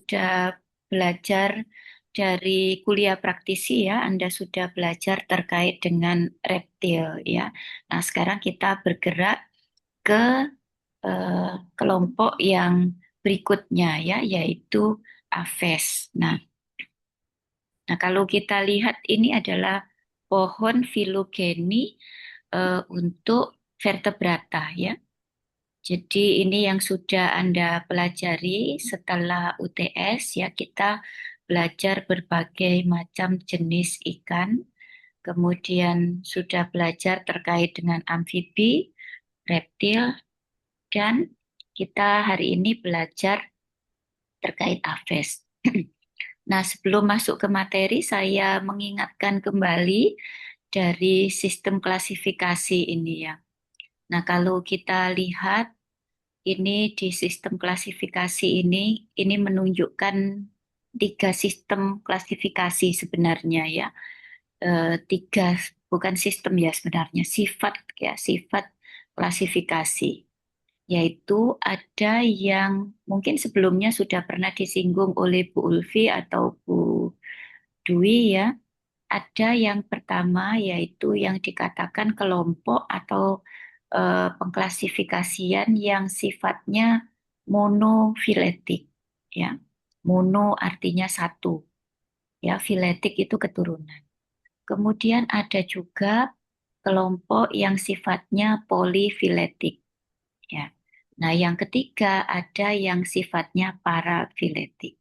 sudah belajar dari kuliah praktisi ya, Anda sudah belajar terkait dengan reptil ya. Nah, sekarang kita bergerak ke eh, kelompok yang berikutnya ya, yaitu Aves. Nah, kalau kita lihat ini adalah pohon filogeni untuk vertebrata ya. Jadi ini yang sudah Anda pelajari setelah UTS ya, kita belajar berbagai macam jenis ikan, kemudian sudah belajar terkait dengan amfibi, reptil, dan kita hari ini belajar terkait aves. Nah, sebelum masuk ke materi, saya mengingatkan kembali dari sistem klasifikasi ini ya. Nah, kalau kita lihat ini di sistem klasifikasi ini menunjukkan tiga sistem klasifikasi sebenarnya ya. Tiga, bukan sistem ya sebenarnya, sifat ya, sifat klasifikasi. Yaitu ada yang mungkin sebelumnya sudah pernah disinggung oleh Bu Ulfi atau Bu Dwi ya. Ada yang pertama yaitu yang dikatakan kelompok atau pengklasifikasian yang sifatnya monofiletik ya. Mono artinya satu ya, filetik itu keturunan. Kemudian ada juga kelompok yang sifatnya polifiletik ya. Nah, yang ketiga ada yang sifatnya parafiletik.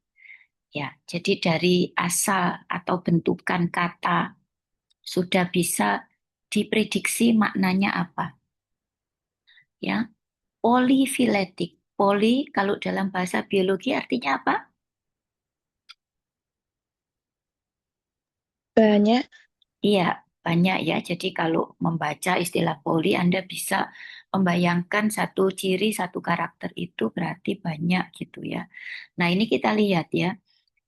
Ya, jadi dari asal atau bentukan kata sudah bisa diprediksi maknanya apa. Ya, polifiletik. Poli kalau dalam bahasa biologi artinya apa? Banyak. Iya, banyak ya. Jadi kalau membaca istilah poli, Anda bisa membayangkan satu ciri, satu karakter itu berarti banyak gitu ya. Nah, ini kita lihat ya.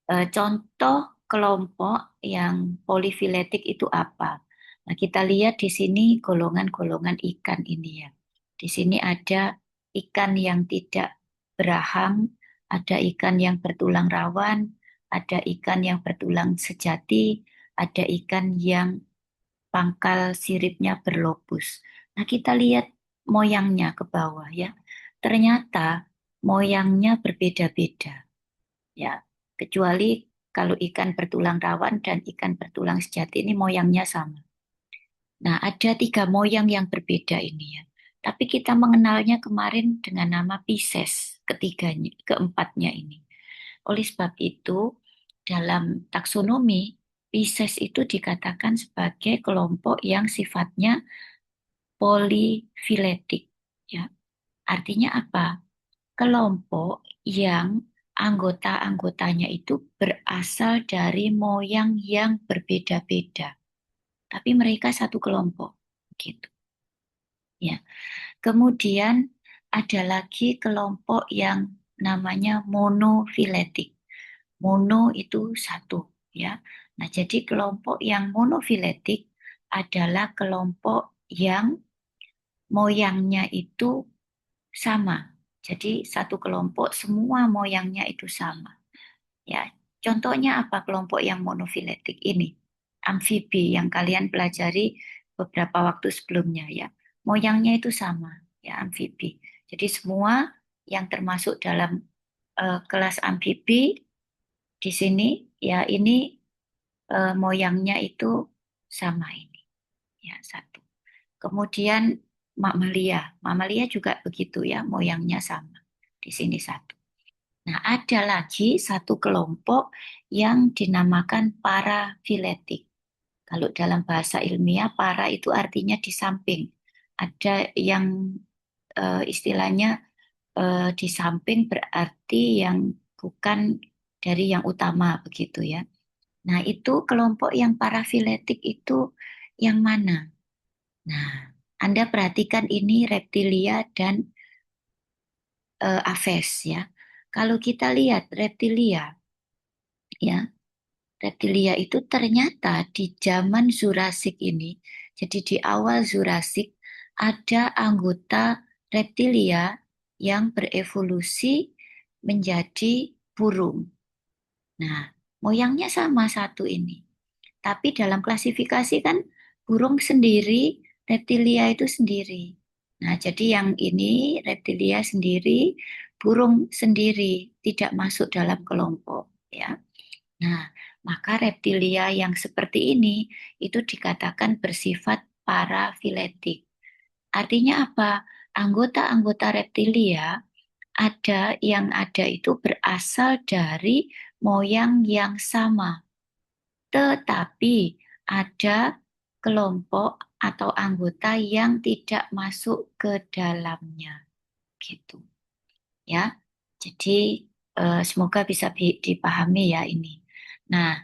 Contoh kelompok yang polifiletik itu apa? Nah, kita lihat di sini golongan-golongan ikan ini ya. Di sini ada ikan yang tidak berahang, ada ikan yang bertulang rawan, ada ikan yang bertulang sejati, ada ikan yang pangkal siripnya berlobus. Nah, kita lihat moyangnya ke bawah ya. Ternyata moyangnya berbeda-beda ya. Kecuali kalau ikan bertulang rawan dan ikan bertulang sejati ini moyangnya sama. Nah, ada tiga moyang yang berbeda ini ya. Tapi kita mengenalnya kemarin dengan nama Pisces, ketiganya, keempatnya ini. Oleh sebab itu, dalam taksonomi, Pisces itu dikatakan sebagai kelompok yang sifatnya polifiletik. Ya. Artinya apa? Kelompok yang anggota-anggotanya itu berasal dari moyang yang berbeda-beda, tapi mereka satu kelompok, gitu. Ya. Kemudian ada lagi kelompok yang namanya monofiletik. Mono itu satu, ya. Nah, jadi kelompok yang monofiletik adalah kelompok yang moyangnya itu sama. Jadi satu kelompok semua moyangnya itu sama. Ya, contohnya apa kelompok yang monofiletik ini? Amfibi yang kalian pelajari beberapa waktu sebelumnya ya. Moyangnya itu sama, ya amfibi. Jadi semua yang termasuk dalam kelas amfibi di sini ya ini moyangnya itu sama ini, ya satu. Kemudian mamalia, mamalia juga begitu ya, moyangnya sama. Di sini satu. Nah, ada lagi satu kelompok yang dinamakan parafiletik. Kalau dalam bahasa ilmiah, para itu artinya di samping. Ada yang istilahnya di samping berarti yang bukan dari yang utama begitu ya. Nah, itu kelompok yang parafiletik itu yang mana? Nah, Anda perhatikan ini reptilia dan aves ya. Kalau kita lihat reptilia ya, reptilia itu ternyata di zaman Jurassik ini, jadi di awal Jurassik ada anggota reptilia yang berevolusi menjadi burung. Nah, moyangnya sama satu ini. Tapi dalam klasifikasi kan burung sendiri, reptilia itu sendiri. Nah, jadi yang ini reptilia sendiri, burung sendiri, tidak masuk dalam kelompok, ya. Nah, maka reptilia yang seperti ini itu dikatakan bersifat parafiletik. Artinya apa? Anggota-anggota reptilia yang ada itu berasal dari moyang yang sama. Tetapi ada kelompok atau anggota yang tidak masuk ke dalamnya, gitu ya. Jadi semoga bisa dipahami ya ini. Nah,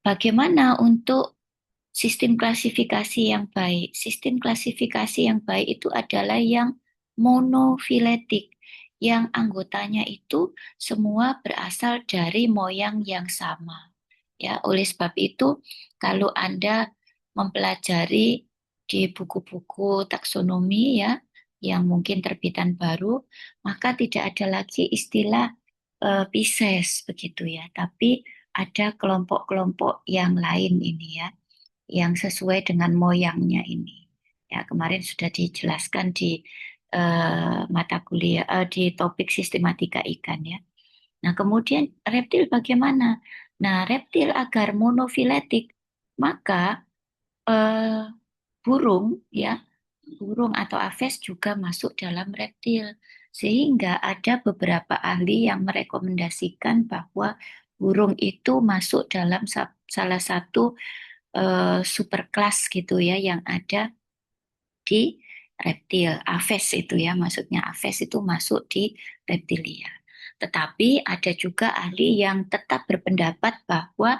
bagaimana untuk sistem klasifikasi yang baik? Sistem klasifikasi yang baik itu adalah yang monofiletik, yang anggotanya itu semua berasal dari moyang yang sama. Ya, oleh sebab itu, kalau Anda mempelajari di buku-buku taksonomi ya, yang mungkin terbitan baru, maka tidak ada lagi istilah Pisces begitu ya, tapi ada kelompok-kelompok yang lain ini ya, yang sesuai dengan moyangnya ini. Ya, kemarin sudah dijelaskan di mata kuliah di topik sistematika ikan ya. Nah, kemudian reptil bagaimana? Nah, reptil agar monofiletik, maka eh, burung ya, burung atau aves juga masuk dalam reptil. Sehingga ada beberapa ahli yang merekomendasikan bahwa burung itu masuk dalam salah satu superkelas gitu ya yang ada di reptil. Aves itu ya, maksudnya aves itu masuk di reptilia. Tetapi ada juga ahli yang tetap berpendapat bahwa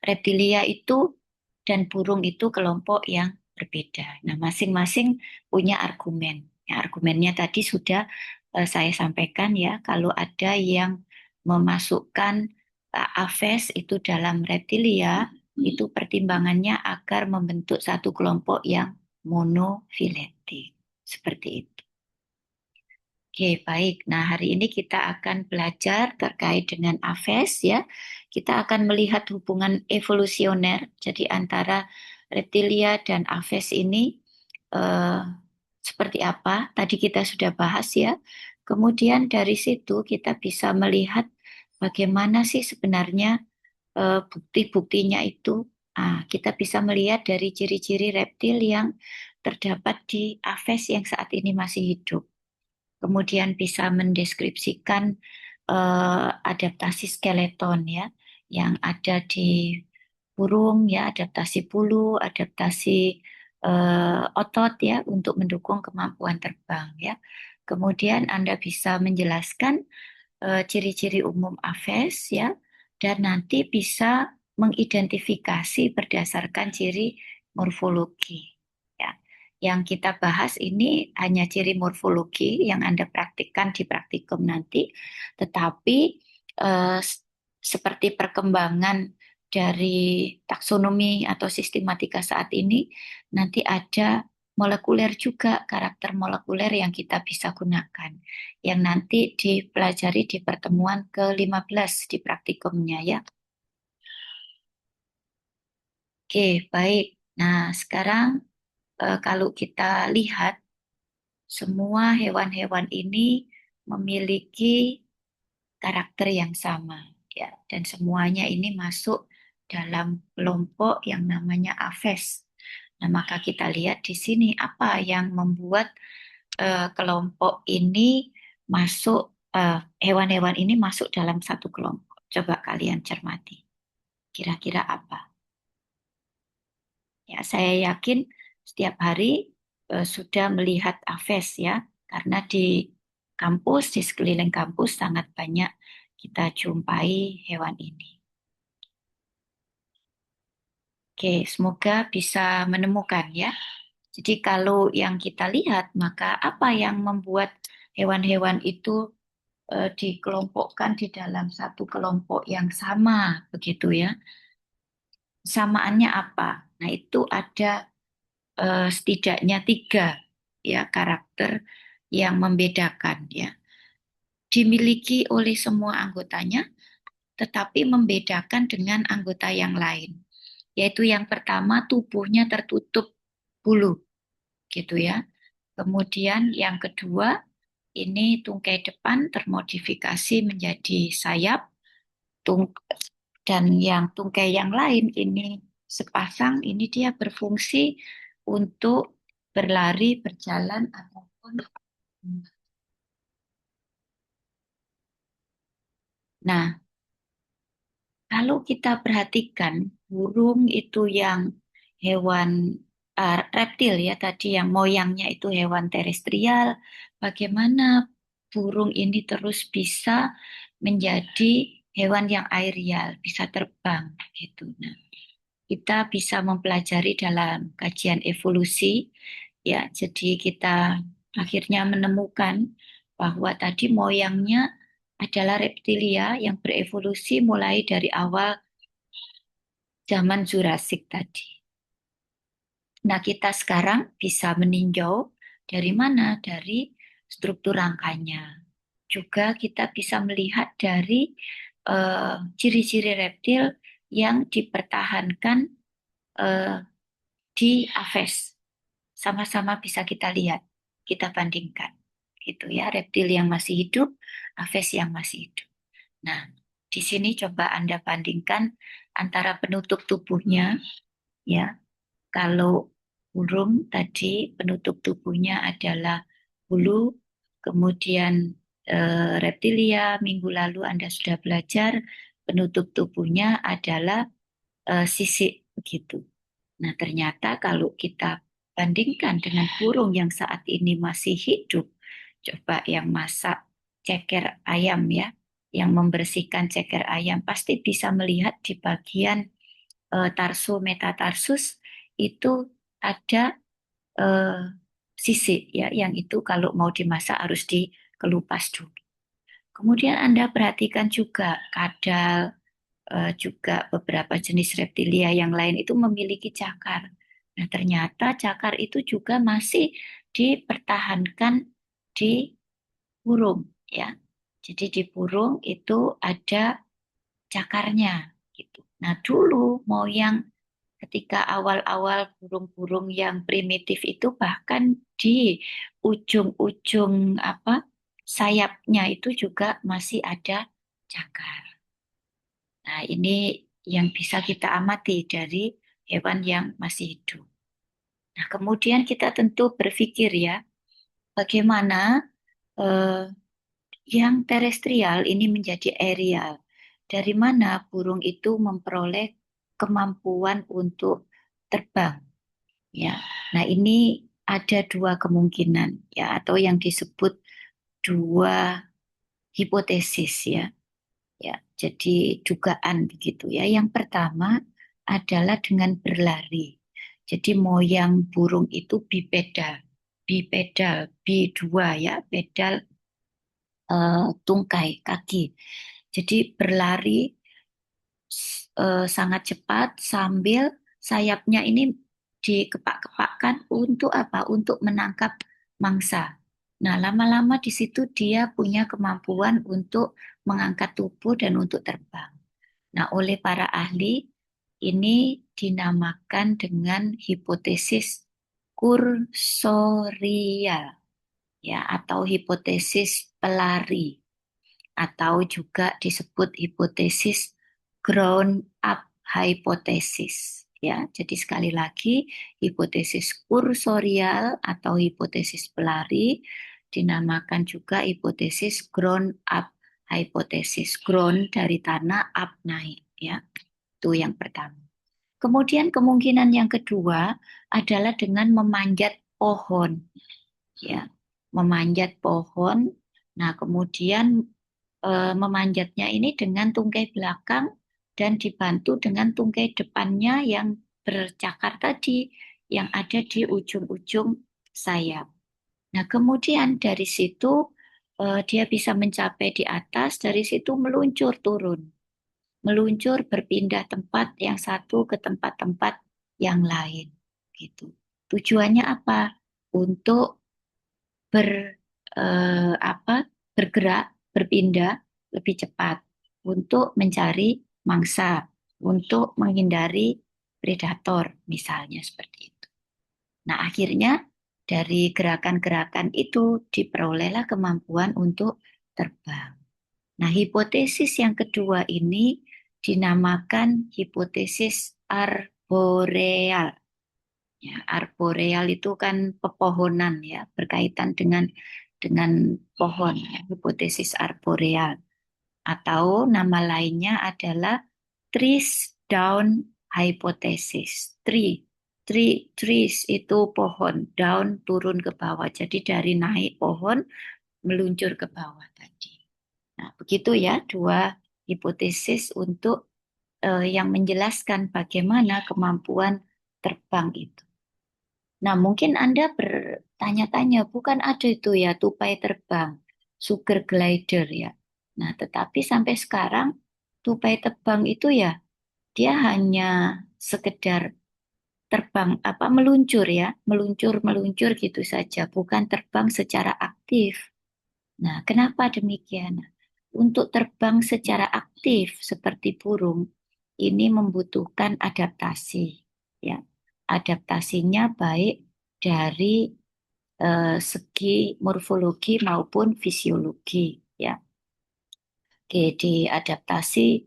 reptilia itu dan burung itu kelompok yang berbeda. Nah, masing-masing punya argumen. Ya, argumennya tadi sudah saya sampaikan ya, kalau ada yang memasukkan aves itu dalam reptilia, itu pertimbangannya agar membentuk satu kelompok yang monofiletik. Seperti itu. Oke, baik. Nah, hari ini kita akan belajar terkait dengan Aves ya. Kita akan melihat hubungan evolusioner, jadi antara reptilia dan Aves ini eh, seperti apa. Tadi kita sudah bahas ya. Kemudian dari situ kita bisa melihat bagaimana sih sebenarnya bukti-buktinya itu. Kita bisa melihat dari ciri-ciri reptil yang terdapat di Aves yang saat ini masih hidup. Kemudian bisa mendeskripsikan adaptasi skeleton ya yang ada di burung ya, adaptasi bulu, adaptasi otot ya untuk mendukung kemampuan terbang ya. Kemudian Anda bisa menjelaskan ciri-ciri umum Aves ya, dan nanti bisa mengidentifikasi berdasarkan ciri morfologi. Ya. Yang kita bahas ini hanya ciri morfologi yang Anda praktikkan di praktikum nanti, tetapi eh, seperti perkembangan dari taksonomi atau sistematika saat ini, nanti ada molekuler juga, karakter molekuler yang kita bisa gunakan yang nanti dipelajari di pertemuan ke-15 di praktikumnya ya. Oke, baik. Nah, sekarang kalau kita lihat semua hewan-hewan ini memiliki karakter yang sama ya dan semuanya ini masuk dalam kelompok yang namanya Aves. Nah, maka kita lihat di sini apa yang membuat kelompok ini masuk hewan-hewan ini masuk dalam satu kelompok. Coba kalian cermati. Kira-kira apa? Ya, saya yakin setiap hari sudah melihat aves ya, karena di kampus, di sekeliling kampus sangat banyak kita jumpai hewan ini. Oke, semoga bisa menemukan ya. Jadi kalau yang kita lihat, maka apa yang membuat hewan-hewan itu dikelompokkan di dalam satu kelompok yang sama, begitu ya. Samaannya apa? Nah, itu ada setidaknya tiga ya karakter yang membedakan ya. Dimiliki oleh semua anggotanya, tetapi membedakan dengan anggota yang lain. Yaitu yang pertama tubuhnya tertutup bulu, gitu ya. Kemudian yang kedua, ini tungkai depan termodifikasi menjadi sayap, tung dan yang tungkai yang lain ini sepasang, ini dia berfungsi untuk berlari, berjalan ataupun. Nah, kalau kita perhatikan burung itu yang hewan reptil ya tadi yang moyangnya itu hewan terestrial, bagaimana burung ini terus bisa menjadi hewan yang aerial, bisa terbang gitu. Nah, kita bisa mempelajari dalam kajian evolusi ya. Jadi kita akhirnya menemukan bahwa tadi moyangnya adalah reptilia yang berevolusi mulai dari awal zaman Jurassik tadi. Nah, kita sekarang bisa meninjau dari mana? Dari struktur rangkanya. Juga kita bisa melihat dari ciri-ciri reptil yang dipertahankan eh, di Aves. Sama-sama bisa kita lihat, kita bandingkan. Gitu ya, reptil yang masih hidup, Aves yang masih hidup. Nah, di sini coba Anda bandingkan antara penutup tubuhnya, ya. Kalau burung tadi penutup tubuhnya adalah bulu, kemudian reptilia minggu lalu Anda sudah belajar penutup tubuhnya adalah sisik begitu. Nah, ternyata kalau kita bandingkan dengan burung yang saat ini masih hidup, coba yang masak ceker ayam ya, yang membersihkan ceker ayam pasti bisa melihat di bagian tarso metatarsus itu ada eh, sisik ya, yang itu kalau mau dimasak harus dikelupas dulu. Kemudian Anda perhatikan juga kadal, juga beberapa jenis reptilia yang lain itu memiliki cakar. Nah, ternyata cakar itu juga masih dipertahankan di burung ya. Jadi di burung itu ada cakarnya gitu. Nah, dulu moyang ketika awal-awal burung-burung yang primitif itu bahkan di ujung-ujung apa sayapnya itu juga masih ada cakar. Nah, ini yang bisa kita amati dari hewan yang masih hidup. Nah, kemudian kita tentu berpikir ya, bagaimana eh, yang terestrial ini menjadi aerial. Dari mana burung itu memperoleh kemampuan untuk terbang, ya. Nah, ini ada dua kemungkinan ya atau yang disebut dua hipotesis ya. Ya, jadi dugaan begitu ya. Yang pertama adalah dengan berlari. Jadi moyang burung itu bipedal. Bipedal, B2 ya, pedal tungkai kaki. Jadi berlari sangat cepat sambil sayapnya ini dikepak-kepakkan untuk apa? Untuk menangkap mangsa. Nah, lama-lama di situ dia punya kemampuan untuk mengangkat tubuh dan untuk terbang. Nah, oleh para ahli ini dinamakan dengan hipotesis kursorial ya atau hipotesis pelari atau juga disebut hipotesis ground up hypothesis ya. Jadi sekali lagi hipotesis kursorial atau hipotesis pelari dinamakan juga hipotesis ground up hypothesis. Ground dari tanah, up naik ya. Itu yang pertama. Kemudian kemungkinan yang kedua adalah dengan memanjat pohon ya. Memanjat pohon. Nah, kemudian memanjatnya ini dengan tungkai belakang dan dibantu dengan tungkai depannya yang bercakar tadi yang ada di ujung-ujung sayap. Nah, kemudian dari situ dia bisa mencapai di atas, dari situ meluncur turun. Meluncur berpindah tempat yang satu ke tempat-tempat yang lain. Gitu. Tujuannya apa? Untuk ber apa bergerak, berpindah lebih cepat. untuk mencari mangsa, untuk menghindari predator, misalnya seperti itu. Nah, akhirnya dari gerakan-gerakan itu diperolehlah kemampuan untuk terbang. Nah, hipotesis yang kedua ini dinamakan hipotesis arboreal. Ya, arboreal itu kan pepohonan ya, berkaitan dengan pohon, ya, hipotesis arboreal. Atau nama lainnya adalah trees down hypothesis. Trees itu pohon, down turun ke bawah. Jadi dari naik pohon meluncur ke bawah tadi. Nah, begitu ya dua hipotesis untuk yang menjelaskan bagaimana kemampuan terbang itu. Nah, mungkin Anda bertanya-tanya, bukan ada itu ya tupai terbang, sugar glider ya. Nah, tetapi sampai sekarang tupai terbang itu ya dia hanya sekedar terbang apa meluncur ya, meluncur gitu saja, bukan terbang secara aktif. Nah, kenapa demikian? Untuk terbang secara aktif seperti burung, ini membutuhkan adaptasi. Ya, adaptasinya baik dari segi morfologi maupun fisiologi. Ya, oke, di adaptasi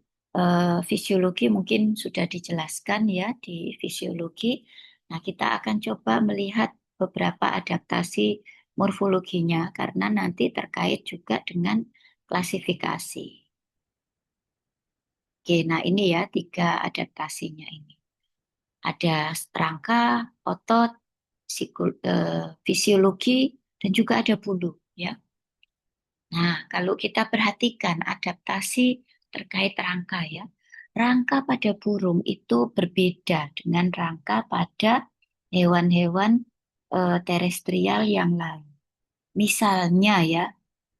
fisiologi mungkin sudah dijelaskan ya di fisiologi. Nah, kita akan coba melihat beberapa adaptasi morfologinya karena nanti terkait juga dengan klasifikasi. Oke, nah ini ya tiga adaptasinya ini. Ada rangka, otot, fisiologi, dan juga ada bulu ya. Nah, kalau kita perhatikan adaptasi terkait rangka ya. Rangka pada burung itu berbeda dengan rangka pada hewan-hewan terestrial yang lain. Misalnya ya,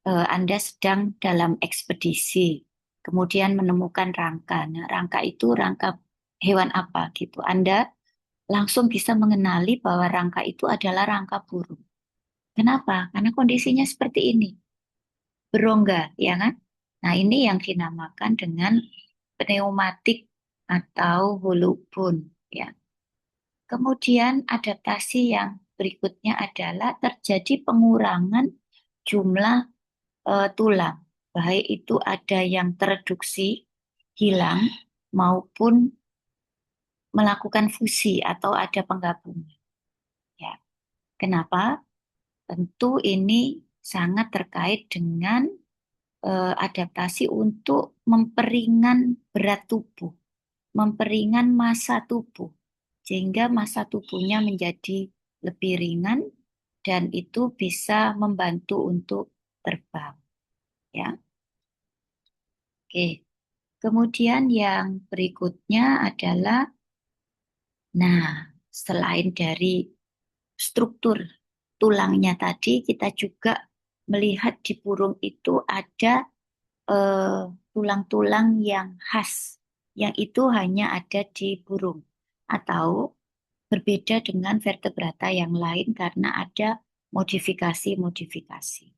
Anda sedang dalam ekspedisi, kemudian menemukan rangka. Nah, rangka itu rangka hewan apa gitu. Anda langsung bisa mengenali bahwa rangka itu adalah rangka burung. Kenapa? Karena kondisinya seperti ini, berongga, ya kan? Nah, ini yang dinamakan dengan pneumatik atau hollow bone, ya. Kemudian adaptasi yang berikutnya adalah terjadi pengurangan jumlah tulang, baik itu ada yang tereduksi, hilang, maupun melakukan fusi atau ada penggabungan. Ya, kenapa? Tentu ini sangat terkait dengan adaptasi untuk memperingan berat tubuh, memperingan massa tubuh, sehingga massa tubuhnya menjadi lebih ringan dan itu bisa membantu untuk terbang. Ya, oke. Kemudian yang berikutnya adalah, nah, selain dari struktur tulangnya tadi, kita juga melihat di burung itu ada tulang-tulang yang khas, yang itu hanya ada di burung, atau berbeda dengan vertebrata yang lain karena ada modifikasi-modifikasi.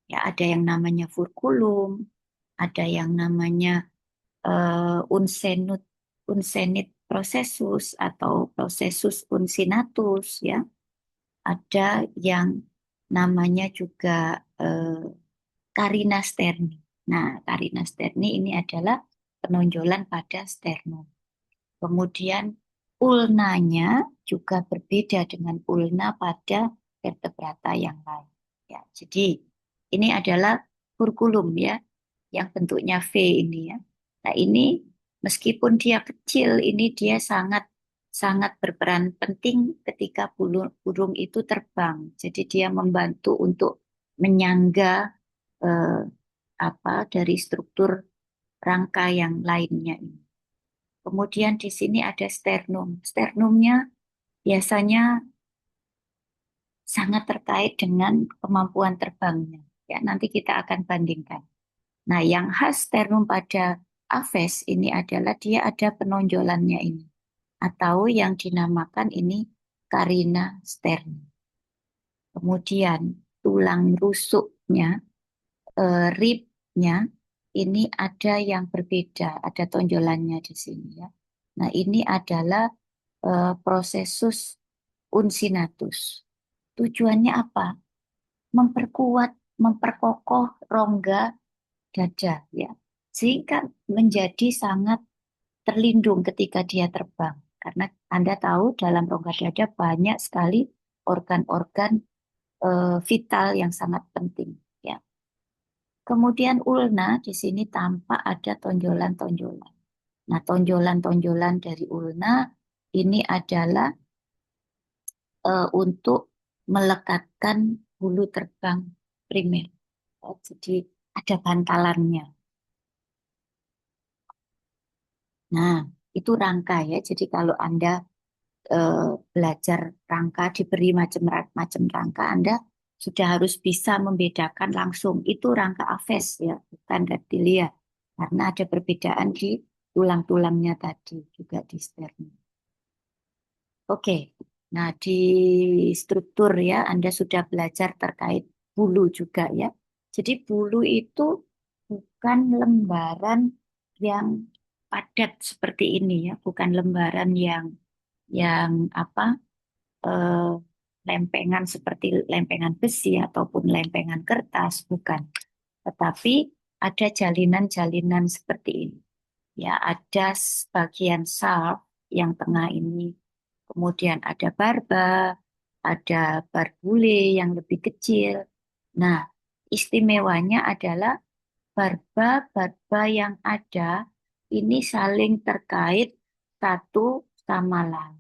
Ya, ada yang namanya furculum, ada yang namanya unsenit processus atau processus uncinatus ya. Ada yang namanya juga carina sterni. Nah, carina sterni ini adalah penonjolan pada sternum. Kemudian ulnanya juga berbeda dengan ulna pada vertebrata yang lain. Ya, jadi ini adalah furculum ya, yang bentuknya V ini ya. Nah ini meskipun dia kecil, ini dia sangat sangat berperan penting ketika burung itu terbang. Jadi dia membantu untuk menyangga eh, apa dari struktur rangka yang lainnya ini. Kemudian di sini ada sternum. Sternumnya biasanya sangat terkait dengan kemampuan terbangnya. Ya, nanti kita akan bandingkan. Nah, yang khas sternum pada Aves ini adalah dia ada penonjolannya ini. Atau yang dinamakan ini carina sterni. Kemudian tulang rusuknya, ribnya ini ada yang berbeda, ada tonjolannya di sini ya. Nah, ini adalah prosesus uncinatus. Tujuannya apa? Memperkuat, memperkokoh rongga dada ya. Sehingga menjadi sangat terlindung ketika dia terbang. Karena Anda tahu dalam rongga dada banyak sekali organ-organ vital yang sangat penting ya. Kemudian ulna di sini tampak ada tonjolan-tonjolan. Nah, tonjolan-tonjolan dari ulna ini adalah untuk melekatkan bulu terbang primer. Jadi ada bantalannya. Nah, itu rangka ya. Jadi kalau Anda eh, belajar rangka, diberi macam-macam rangka, Anda sudah harus bisa membedakan langsung. Itu rangka Aves ya, bukan reptilia. Karena ada perbedaan di tulang-tulangnya tadi, juga di sternum. Oke, nah di struktur ya, Anda sudah belajar terkait bulu juga ya. Jadi bulu itu bukan lembaran yang padat seperti ini ya, bukan lembaran yang apa eh, lempengan seperti lempengan besi ataupun lempengan kertas, bukan. Tetapi ada jalinan-jalinan seperti ini. Ya, ada bagian saraf yang tengah ini. Kemudian ada barba, ada barbule yang lebih kecil. Nah, istimewanya adalah barba-barba yang ada ini saling terkait satu sama lain.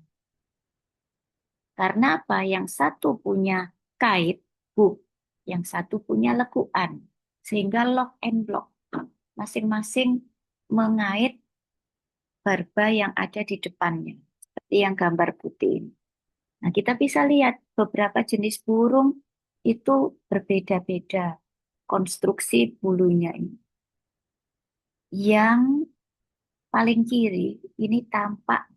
Karena apa? Yang satu punya kait, hook, yang satu punya lekukan. Sehingga lock and block. Masing-masing mengait barba yang ada di depannya. Seperti yang gambar putih ini. Nah, kita bisa lihat beberapa jenis burung itu berbeda-beda konstruksi bulunya ini. Yang paling kiri ini tampak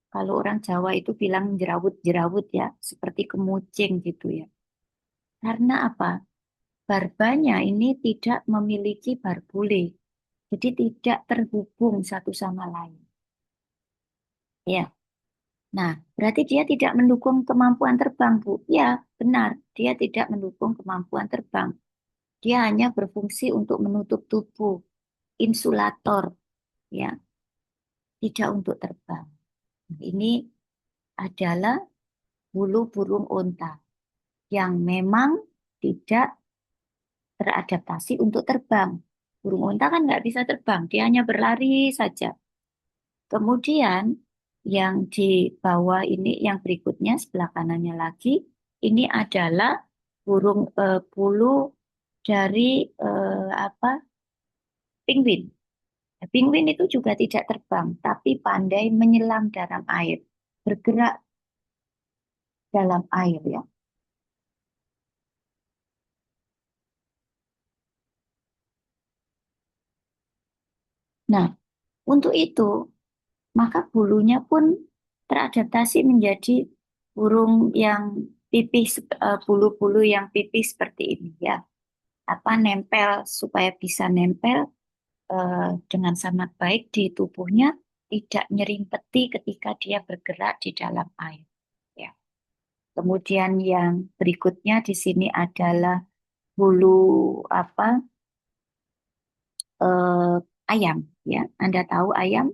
kalau orang Jawa itu bilang jerawut-jerawut ya, seperti kemucing gitu ya. Karena apa? Barbanya ini tidak memiliki barbule, jadi tidak terhubung satu sama lain. Ya, nah berarti dia tidak mendukung kemampuan terbang, Bu. Ya, benar, dia tidak mendukung kemampuan terbang. Dia hanya berfungsi untuk menutup tubuh, insulator, ya, tidak untuk terbang. Nah, ini adalah bulu burung unta yang memang tidak beradaptasi untuk terbang. Burung unta kan nggak bisa terbang, dia hanya berlari saja. Kemudian yang di bawah ini, yang berikutnya sebelah kanannya lagi, ini adalah bulu dari apa? Penguin. Nah, penguin itu juga tidak terbang, tapi pandai menyelam dalam air, bergerak dalam air ya. Nah, untuk itu maka bulunya pun teradaptasi menjadi burung yang pipih, bulu-bulu yang pipih seperti ini ya. Apa nempel supaya bisa nempel dengan sangat baik di tubuhnya, tidak nyerimpeti ketika dia bergerak di dalam air. Ya. Kemudian yang berikutnya di sini adalah bulu apa eh, ayam ya. Anda tahu ayam?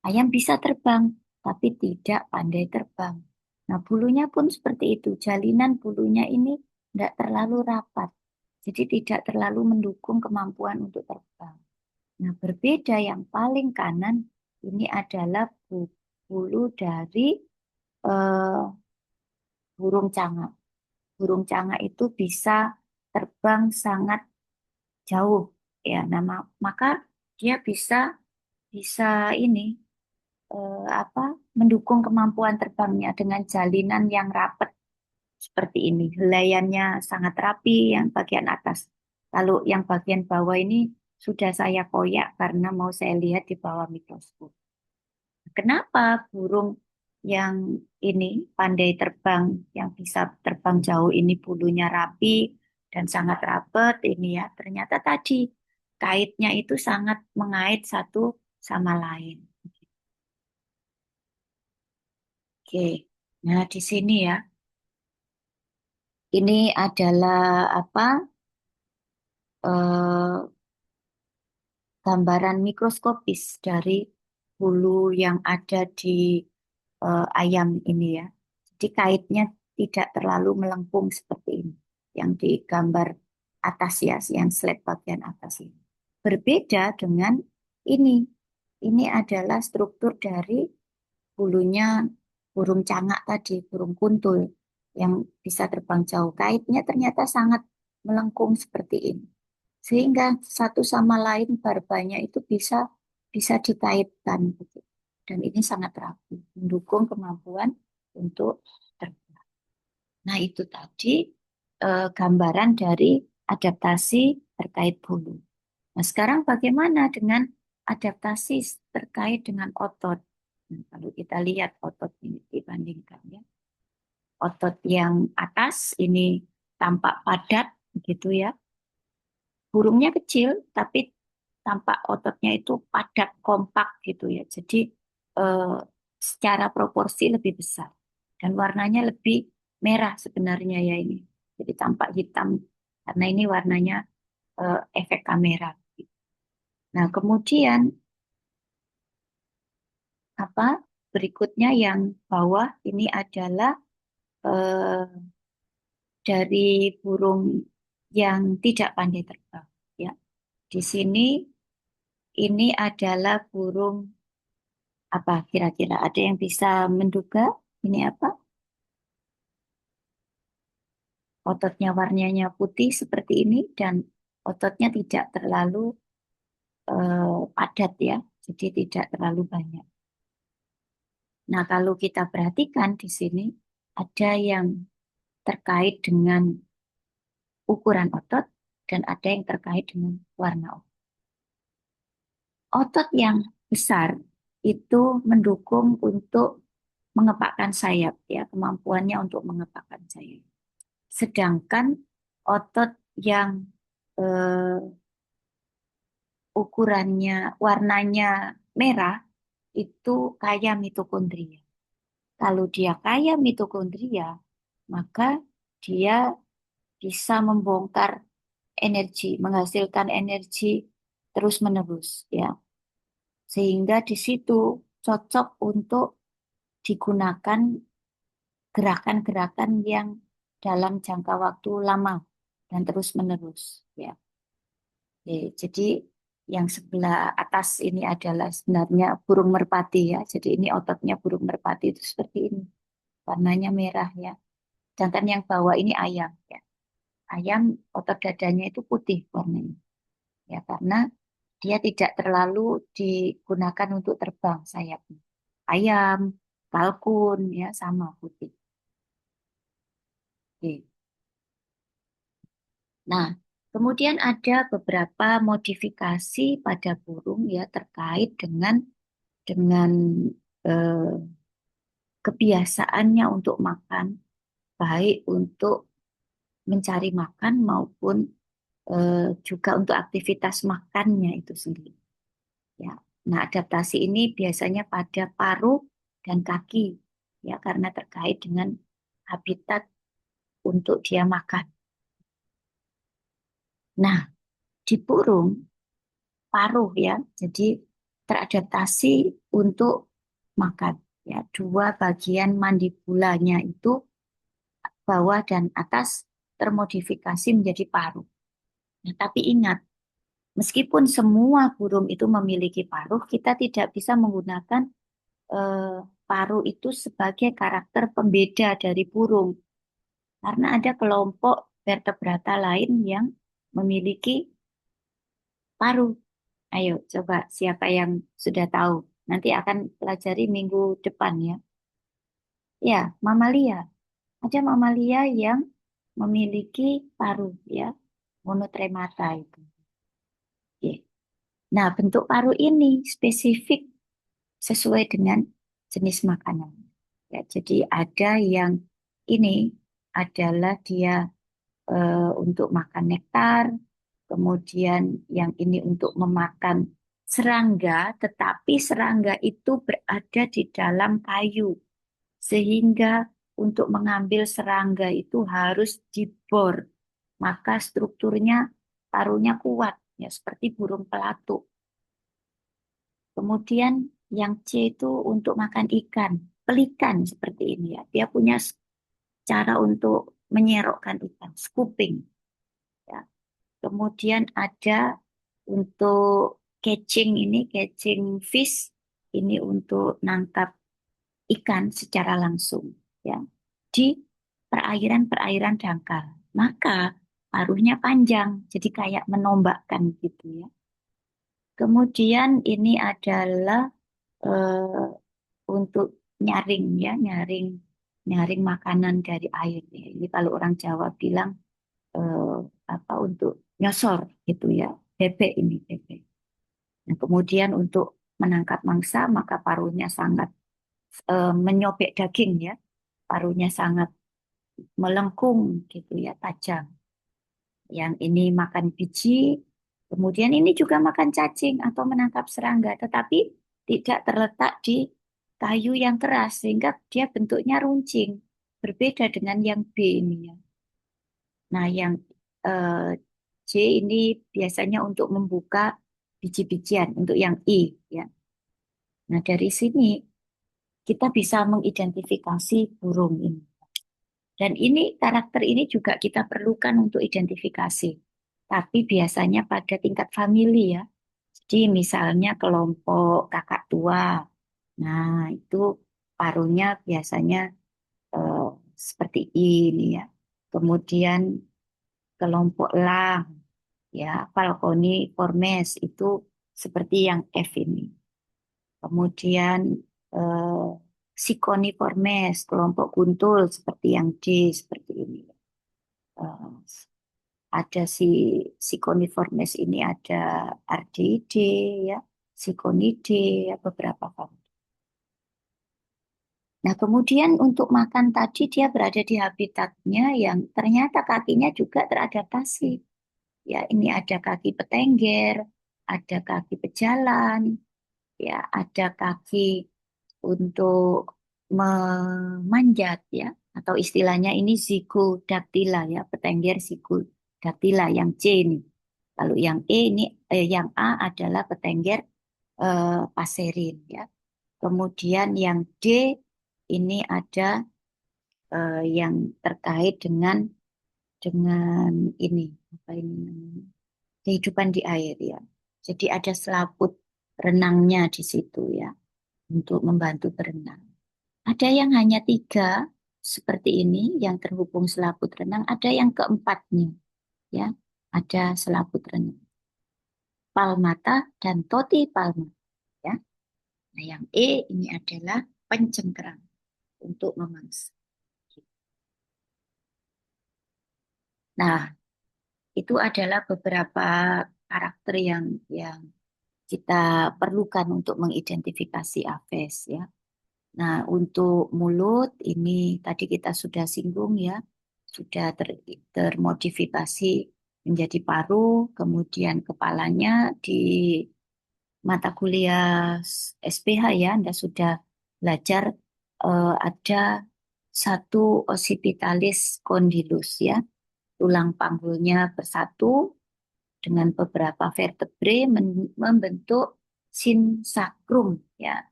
Ayam bisa terbang, tapi tidak pandai terbang. Nah, bulunya pun seperti itu. Jalinan bulunya ini tidak terlalu rapat. Jadi tidak terlalu mendukung kemampuan untuk terbang. Nah, berbeda yang paling kanan ini adalah bulu dari eh, burung cangak. Burung cangak itu bisa terbang sangat jauh. Ya, maka dia bisa bisa ini apa mendukung kemampuan terbangnya dengan jalinan yang rapat seperti ini. Helaiannya sangat rapi yang bagian atas. Kalau yang bagian bawah ini sudah saya koyak karena mau saya lihat di bawah mikroskop. Kenapa burung yang ini pandai terbang, yang bisa terbang jauh ini bulunya rapi dan sangat rapat ini ya. Ternyata tadi kaitnya itu sangat mengait satu sama lain. Oke, nah di sini ya, ini adalah apa? eh, Gambaran mikroskopis dari bulu yang ada di ayam ini ya. Jadi kaitnya tidak terlalu melengkung seperti ini. Yang di gambar atas ya, yang slide bagian atas ini. Berbeda dengan ini. Ini adalah struktur dari bulunya burung cangak tadi, burung kuntul yang bisa terbang jauh. Kaitnya ternyata sangat melengkung seperti ini. Sehingga satu sama lain barbanya itu bisa bisa dikaitkan gitu. Dan ini sangat rapi, mendukung kemampuan untuk terbang. Nah, itu tadi gambaran dari adaptasi terkait bulu. Nah, sekarang bagaimana dengan adaptasi terkait dengan otot? Nah, kalau kita lihat otot ini dibandingkan ya. Otot yang atas ini tampak padat begitu ya. Burungnya kecil tapi tampak ototnya itu padat kompak gitu ya. Jadi eh, secara proporsi lebih besar dan warnanya lebih merah sebenarnya ya ini. Jadi tampak hitam karena ini warnanya efek kamera. Nah, kemudian apa berikutnya yang bawah ini adalah eh, dari burung yang tidak pandai terbang ya. Di sini ini adalah burung apa kira-kira? Ada yang bisa menduga ini apa? Ototnya warnanya putih seperti ini dan ototnya tidak terlalu padat ya, jadi tidak terlalu banyak. Nah, kalau kita perhatikan di sini ada yang terkait dengan ukuran otot dan ada yang terkait dengan warna otot. Otot yang besar itu mendukung untuk mengepakkan sayap ya, kemampuannya untuk mengepakkan sayap. Sedangkan otot yang eh, ukurannya, warnanya merah itu kaya mitokondria. Kalau dia kaya mitokondria, maka dia bisa membongkar energi, menghasilkan energi terus-menerus ya. Sehingga di situ cocok untuk digunakan gerakan-gerakan yang dalam jangka waktu lama dan terus-menerus ya. Oke, jadi yang sebelah atas ini adalah sebenarnya burung merpati ya. Jadi ini ototnya burung merpati itu seperti ini. Warnanya merah ya. Sedangkan yang bawah ini ayam ya. Ayam otot dadanya itu putih warnanya. Ya karena dia tidak terlalu digunakan untuk terbang sayapnya. Ayam, kalkun ya sama putih. Oke. Nah, kemudian ada beberapa modifikasi pada burung ya terkait dengan eh, kebiasaannya untuk makan, baik untuk mencari makan maupun juga untuk aktivitas makannya itu sendiri. Ya, nah adaptasi ini biasanya pada paruh dan kaki, ya karena terkait dengan habitat untuk dia makan. Nah, di burung paruh ya, jadi teradaptasi untuk makan. Ya, dua bagian mandibulanya itu bawah dan atas termodifikasi menjadi paruh. Nah, tapi ingat, meskipun semua burung itu memiliki paruh, kita tidak bisa menggunakan eh, paruh itu sebagai karakter pembeda dari burung. Karena ada kelompok vertebrata lain yang memiliki paruh. Ayo, coba siapa yang sudah tahu. Nanti akan pelajari minggu depan ya. Ya, mamalia. Ada mamalia yang memiliki paruh ya, monotremata itu. Oke. Nah, bentuk paruh ini spesifik sesuai dengan jenis makanan. Ya, jadi ada yang ini adalah dia untuk makan nektar, Kemudian yang ini untuk memakan serangga, tetapi serangga itu berada di dalam kayu. Sehingga untuk mengambil serangga itu harus dibor. Maka strukturnya paruhnya kuat, ya seperti burung pelatuk. Kemudian yang C itu untuk makan ikan, pelikan seperti ini ya. Dia punya cara untuk menyerokkan ikan, scooping. Ya. Kemudian ada untuk catching ini, catching fish, ini untuk nangkap ikan secara langsung ya di perairan-perairan dangkal. Maka paruhnya panjang, jadi kayak menombakkan gitu ya. Kemudian ini adalah eh, untuk nyaring ya, nyaring nyaring makanan dari air. Ya. Ini kalau orang Jawa bilang eh, apa untuk nyosor gitu ya, bebek ini bebek. Nah, kemudian untuk menangkap mangsa maka paruhnya sangat menyobek daging ya, paruhnya sangat melengkung gitu ya, tajam. Yang ini makan biji, kemudian ini juga makan cacing atau menangkap serangga, tetapi tidak terletak di kayu yang keras sehingga dia bentuknya runcing, berbeda dengan yang B ini ya. Nah, yang eh, C ini biasanya untuk membuka biji-bijian, untuk yang I ya. Nah, dari sini kita bisa mengidentifikasi burung ini. Dan ini karakter ini juga kita perlukan untuk identifikasi. Tapi biasanya pada tingkat famili ya. Jadi misalnya kelompok kakak tua. Nah, itu paruhnya biasanya eh, seperti ini ya. Kemudian kelompok lang ya, Falconiformes itu seperti yang F ini. Kemudian eh, Siconiformes, kelompok kuntul seperti yang D, seperti ini. Eh, ada Siconiformes ini ada RDID, ya, Sikonide, ya, beberapa famili. Nah, kemudian untuk makan tadi dia berada di habitatnya yang ternyata kakinya juga teradaptasi. Ya, ini ada kaki petengger, ada kaki pejalan, ya, ada kaki untuk memanjat ya atau istilahnya ini ziggodaktila ya petengger ziggodaktila yang C ini. Kalau yang E ini yang A adalah petengger paserin ya. Kemudian yang D ini ada yang terkait dengan ini apa ini namanya? Kehidupan di air ya. Jadi ada selaput renangnya di situ ya untuk membantu berenang. Ada yang hanya tiga seperti ini yang terhubung selaput renang. Ada yang keempatnya, ya, ada selaput renang. Palmata dan Toti Palma, ya. Nah, yang E ini adalah pencengkerang untuk memangsa. Nah, itu adalah beberapa karakter yang kita perlukan untuk mengidentifikasi aves, ya. Nah, untuk mulut ini tadi kita sudah singgung ya, sudah termodifikasi menjadi paruh, kemudian kepalanya di mata kuliah SPH ya, Anda sudah belajar ada satu occipitalis condylus ya, tulang panggulnya bersatu dengan beberapa vertebrae membentuk sinsacrum ya.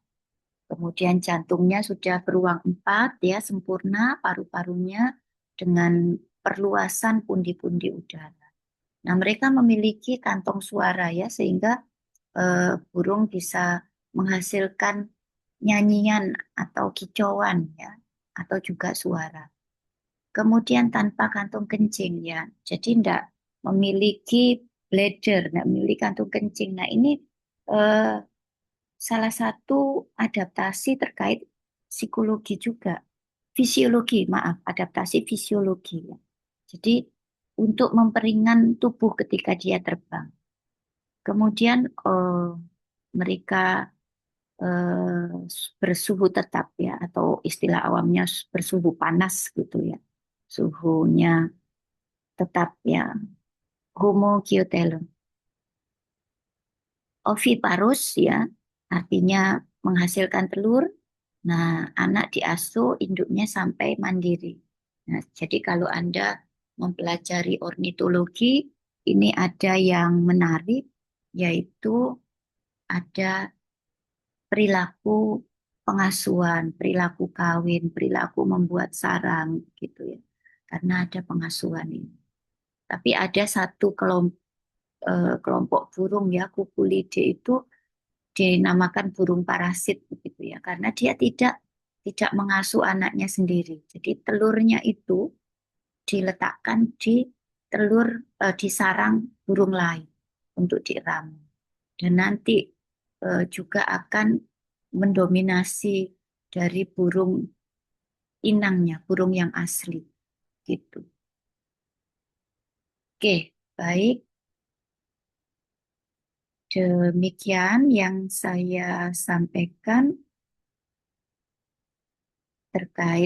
Kemudian jantungnya sudah beruang 4 ya, sempurna paru-parunya dengan perluasan pundi-pundi udara. Nah, mereka memiliki kantong suara ya, sehingga burung bisa menghasilkan nyanyian atau kicauan ya, atau juga suara. Kemudian tanpa kantung kencing ya, jadi tidak memiliki bladder, tidak memiliki kantung kencing. Nah, ini eh, salah satu adaptasi terkait psikologi juga, fisiologi, maaf, adaptasi fisiologi ya. Jadi untuk memperingan tubuh ketika dia terbang. Kemudian mereka bersuhu tetap ya, atau istilah awamnya bersuhu panas gitu ya. Suhunya tetap ya, Homociotelum. Oviparus ya, artinya menghasilkan telur. Nah, anak diasuh induknya sampai mandiri. Nah, jadi kalau Anda mempelajari ornitologi, ini ada yang menarik, yaitu ada perilaku pengasuhan, perilaku kawin, perilaku membuat sarang gitu ya. Karena ada pengasuhan ini. Tapi ada satu kelompok burung ya, Cuculidae itu dinamakan burung parasit begitu ya, karena dia tidak mengasuh anaknya sendiri. Jadi telurnya itu diletakkan di di sarang burung lain untuk diramu. Dan nanti juga akan mendominasi dari burung inangnya, burung yang asli gitu. Oke, baik. Demikian yang saya sampaikan terkait